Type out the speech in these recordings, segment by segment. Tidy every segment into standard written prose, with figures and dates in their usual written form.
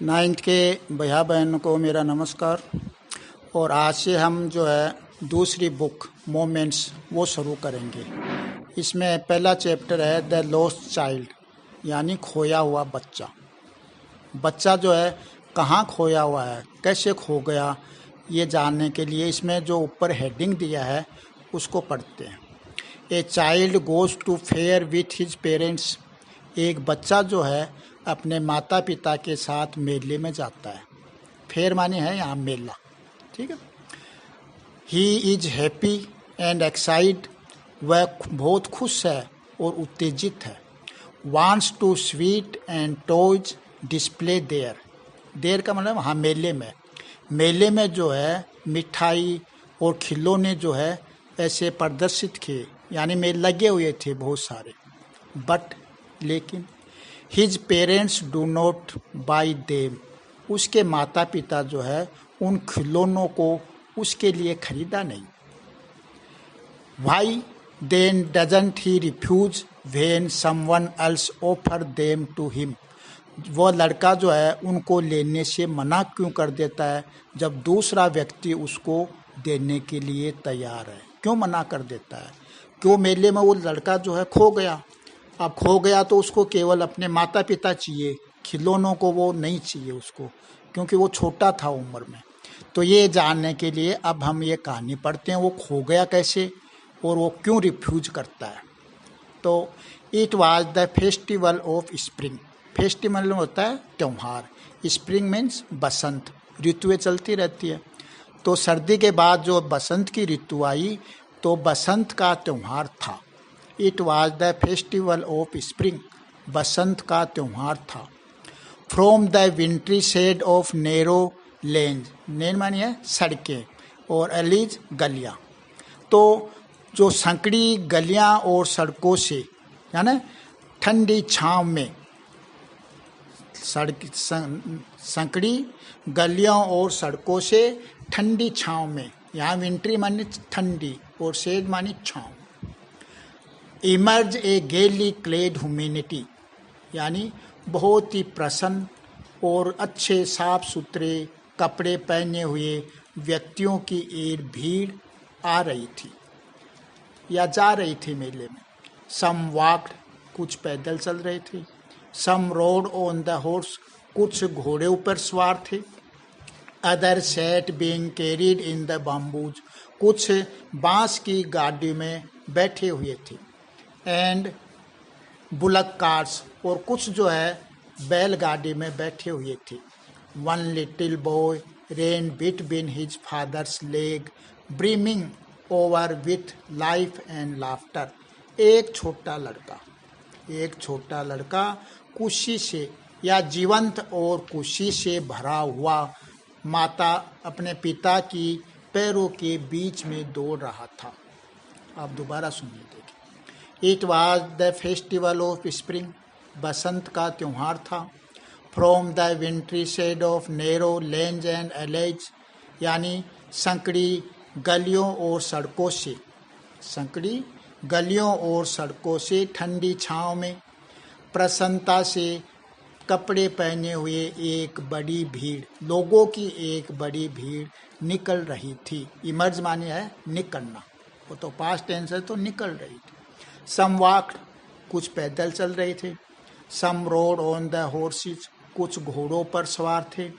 Ninth के भैया बहनों को मेरा नमस्कार। और आज से हम जो है दूसरी बुक मोमेंट्स वो शुरू करेंगे। इसमें पहला चैप्टर है द लॉस्ट चाइल्ड, यानी खोया हुआ बच्चा। बच्चा जो है कहाँ खोया हुआ है, कैसे खो गया, ये जानने के लिए इसमें जो ऊपर हेडिंग दिया है उसको पढ़ते हैं। A child goes to fair with his parents. एक बच्चा जो है अपने माता पिता के साथ मेले में जाता है। फेयर माने है यहाँ मेला, ठीक है। He is happy and excite, वह बहुत खुश है और उत्तेजित है। Wants to sweet and toys display there. There का मतलब हाँ मेले में जो है मिठाई और खिलौने जो है ऐसे प्रदर्शित किए, यानी मेले लगे हुए थे बहुत सारे। बट लेकिन his parents do not by them, उसके माता पिता जो है उन खिलौनों को उसके लिए खरीदा नहीं। Why then doesn't he refuse when someone else offer them to him. वो लड़का जो है उनको लेने से मना क्यों कर देता है जब दूसरा व्यक्ति उसको देने के लिए तैयार है? क्यों मना कर देता है? क्यों मेले में वो लड़का जो है खो गया। अब खो गया तो उसको केवल अपने माता पिता चाहिए, खिलौनों को वो नहीं चाहिए उसको, क्योंकि वो छोटा था उम्र में। तो ये जानने के लिए अब हम ये कहानी पढ़ते हैं, वो खो गया कैसे और वो क्यों रिफ्यूज करता है। तो it was the festival of spring. Festival होता है त्यौहार, स्प्रिंग मीन्स बसंत, ऋतुएं चलती रहती है। तो सर्दी के बाद जो बसंत की ऋतु आई तो बसंत का त्यौहार था। It was the festival of spring, Basant का त्यौहार था। From the wintry shade of narrow lanes, नेन मानिए सड़कें और एलीज गलियाँ। तो जो संकड़ी गलियाँ और सड़कों से, यानी ठंडी छाँव में, संकड़ी गलियों और सड़कों से ठंडी छाँव में, यहाँ विंट्री मानी ठंडी और शेड मानी छाँव। इमर्ज ए गेली क्लेड ह्यूमैनिटी, यानी बहुत ही प्रसन्न और अच्छे साफ सुथरे कपड़े पहने हुए व्यक्तियों की एक भीड़ आ रही थी या जा रही थी मेले में। सम वॉक्ड, कुछ पैदल चल रहे थे। Some rode on the horse, कुछ घोड़े ऊपर सवार थे। Other sat being carried in the bamboos, कुछ बांस की गाड़ी में बैठे हुए थे। एंड बुलक कार्स, और कुछ जो है बैलगाड़ी में बैठे हुए थे। One little boy ran between his father's leg brimming over with life and laughter. एक छोटा लड़का खुशी से या जीवंत और खुशी से भरा हुआ माता अपने पिता की पैरों के बीच में दौड़ रहा था। आप दोबारा सुनिए, देखिए। It was the festival of spring, Basant का त्यौहार था। From the wintry shade of narrow lanes and alleys, यानी संकड़ी गलियों और सड़कों से ठंडी छाँव में प्रसन्नता से कपड़े पहने हुए एक बड़ी भीड़, लोगों की एक बड़ी भीड़ निकल रही थी। इमर्ज माने है निकलना, वो तो पास्ट टेंस है तो निकल रही थी। सम वॉक्ड, कुछ पैदल चल रहे थे। Some rode on the horses, कुछ घोड़ों पर सवार थे।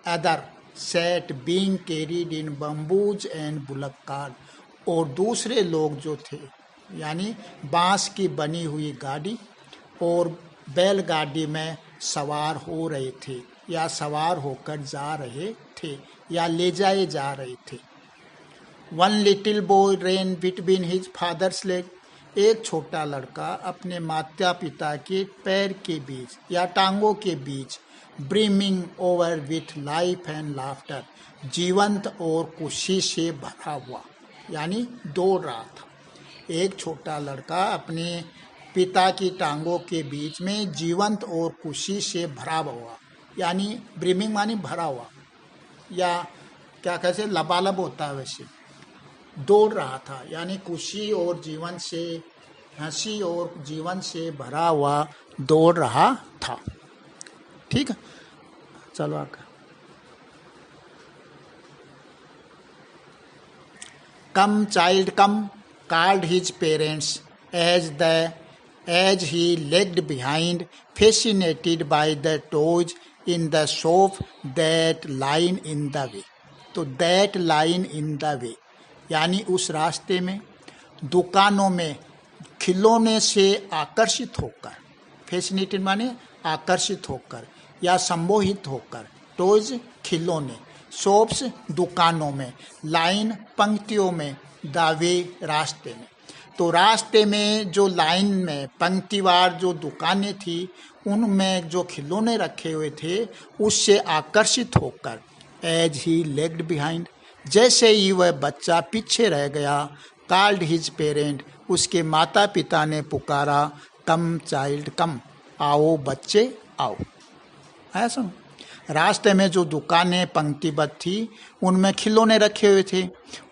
Other sat being carried in bamboos and bullock cart, और दूसरे लोग जो थे यानी बांस की बनी हुई गाड़ी और बैलगाड़ी में सवार हो रहे थे या सवार होकर जा रहे थे या ले जाए जा रहे थे। One little boy ran between his father's leg, एक छोटा लड़का अपने माता पिता के पैर के बीच या टांगों के बीच brimming over with life and laughter, जीवंत और खुशी से भरा हुआ, यानी दौड़ रहा था। एक छोटा लड़का अपने पिता की टांगों के बीच में जीवंत और खुशी से भरा हुआ, यानी ब्रीमिंग मानी भरा हुआ, या क्या कैसे लबालब होता है वैसे दौड़ रहा था, यानी खुशी और जीवन से, हंसी और जीवन से भरा हुआ दौड़ रहा था। ठीक है। चलो आगे। कम child come called his parents as he lagged behind, fascinated by the toys in the shop that line in the way. तो that line in the way यानी उस रास्ते में, दुकानों में खिलौने से आकर्षित होकर, फैसिनेटेड माने आकर्षित होकर या सम्मोहित होकर, टॉयज खिलौने, शॉप्स दुकानों में, लाइन पंक्तियों में, दावे रास्ते में। तो रास्ते में जो लाइन में पंक्तिवार जो दुकानें थी उनमें जो खिलौने रखे हुए थे उससे आकर्षित होकर, एज ही लेग्ड बिहाइंड, जैसे ही वह बच्चा पीछे रह गया, कॉल्ड हिज पेरेंट, उसके माता पिता ने पुकारा, कम चाइल्ड कम, आओ बच्चे आओ। है सुनो, रास्ते में जो दुकानें पंक्तिबद्ध थी उनमें खिलौने रखे हुए थे,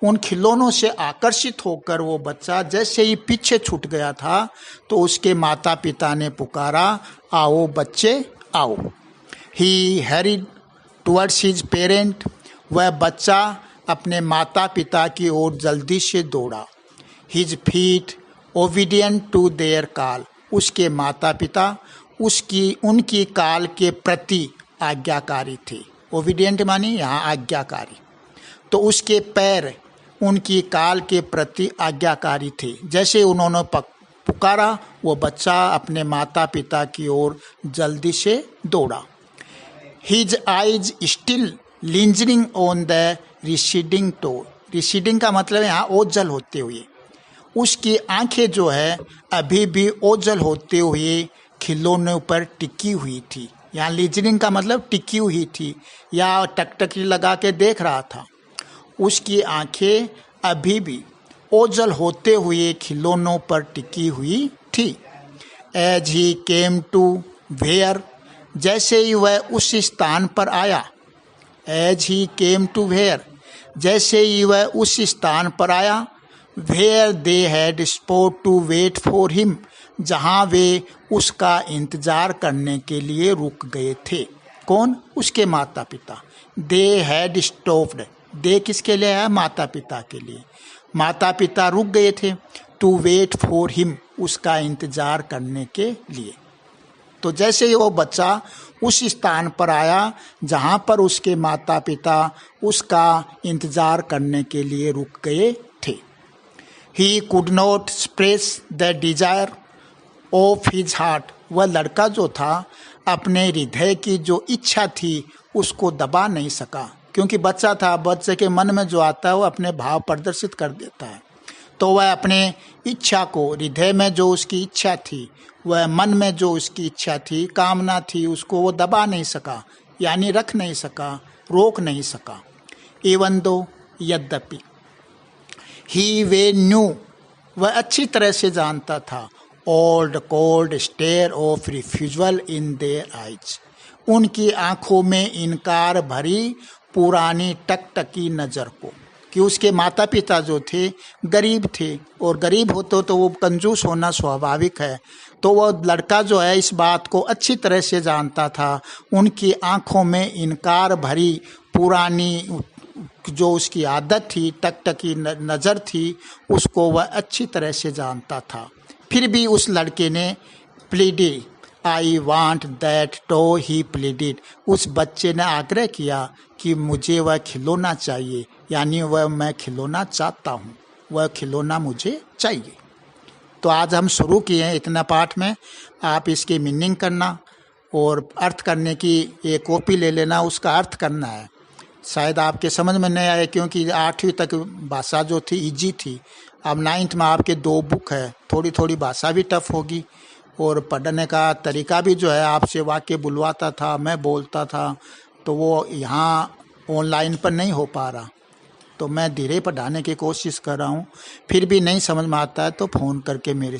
उन खिलौनों से आकर्षिट होकर वो बच्चा जैसे ही पीछे छूट गया था तो उसके माता पिता ने पुकारा, आओ बच्चे आओ। ही हैरिड टुवर्ड्स हिज पेरेंट, वह बच्चा अपने माता पिता की ओर जल्दी से दौड़ा। His feet obedient to their call, उसके माता पिता उनकी काल के प्रति आज्ञाकारी थे। ओबीडियंट मानी यहाँ आज्ञाकारी, तो उसके पैर उनकी काल के प्रति आज्ञाकारी थे। जैसे उन्होंने पुकारा वो बच्चा अपने माता पिता की ओर जल्दी से दौड़ा। His eyes still lingering on the receding toys, receding का मतलब यहाँ ओझल होते हुए, उसकी आंखें जो है अभी भी ओझल होते हुए खिलौनों पर टिकी हुई थी। यहाँ लिजरिंग का मतलब टिकी हुई थी या टकटकी लगा के देख रहा था। उसकी आंखें अभी भी ओझल होते हुए खिलौनों पर टिकी हुई थी। As he came to where, जैसे ही वह उस स्थान पर आया, as he came to where, जैसे ही वह उस स्थान पर आया, where they had sport to wait for him, जहाँ वे उसका इंतजार करने के लिए रुक गए थे। कौन? उसके माता पिता। दे हैड स्टॉप्ड, दे किसके लिए है? माता पिता के लिए। माता पिता रुक गए थे, टू वेट फॉर हिम, उसका इंतजार करने के लिए। तो जैसे ही वो बच्चा उस स्थान पर आया जहाँ पर उसके माता पिता उसका इंतजार करने के लिए रुक गए थे। He could not express the desire of his heart, वह लड़का जो था अपने हृदय की जो इच्छा थी उसको दबा नहीं सका, क्योंकि बच्चा था, बच्चे के मन में जो आता है वो अपने भाव प्रदर्शित कर देता है। तो वह अपने इच्छा को, हृदय में जो उसकी इच्छा थी, वह मन में जो उसकी इच्छा थी, कामना थी, उसको वो दबा नहीं सका, यानी रख नहीं सका, रोक नहीं सका। इवन दो, यद्यपि, ही वे न्यू, वह अच्छी तरह से जानता था, old cold stare of refusal in their eyes, उनकी आंखों में इनकार भरी पुरानी टकटकी नज़र को, कि उसके माता पिता जो थे गरीब थे, और गरीब होते तो वो कंजूस होना स्वाभाविक है। तो वह लड़का जो है इस बात को अच्छी तरह से जानता था, उनकी आंखों में इनकार भरी पुरानी जो उसकी आदत थी, टकटकी नज़र थी, उसको वह अच्छी तरह से जानता था। फिर भी उस लड़के ने pleaded, I want that toy, he pleaded, उस बच्चे ने आग्रह किया कि मुझे वह खिलौना चाहिए, यानी वह मैं खिलौना चाहता हूँ, वह खिलौना मुझे चाहिए। तो आज हम शुरू किए हैं इतना पाठ में, आप इसकी मीनिंग करना और अर्थ करने की एक कॉपी ले लेना, उसका अर्थ करना है। शायद आपके समझ में नहीं आए क्योंकि 8वीं तक भाषा जो थी इजी थी, अब 9th में आपके 2 बुक है, थोड़ी थोड़ी भाषा भी टफ होगी और पढ़ने का तरीका भी जो है, आपसे वाक्य बुलवाता था, मैं बोलता था, तो वो यहाँ ऑनलाइन पर नहीं हो पा रहा। तो मैं धीरे पढ़ाने की कोशिश कर रहा हूँ, फिर भी नहीं समझ में आता है तो फ़ोन करके मेरे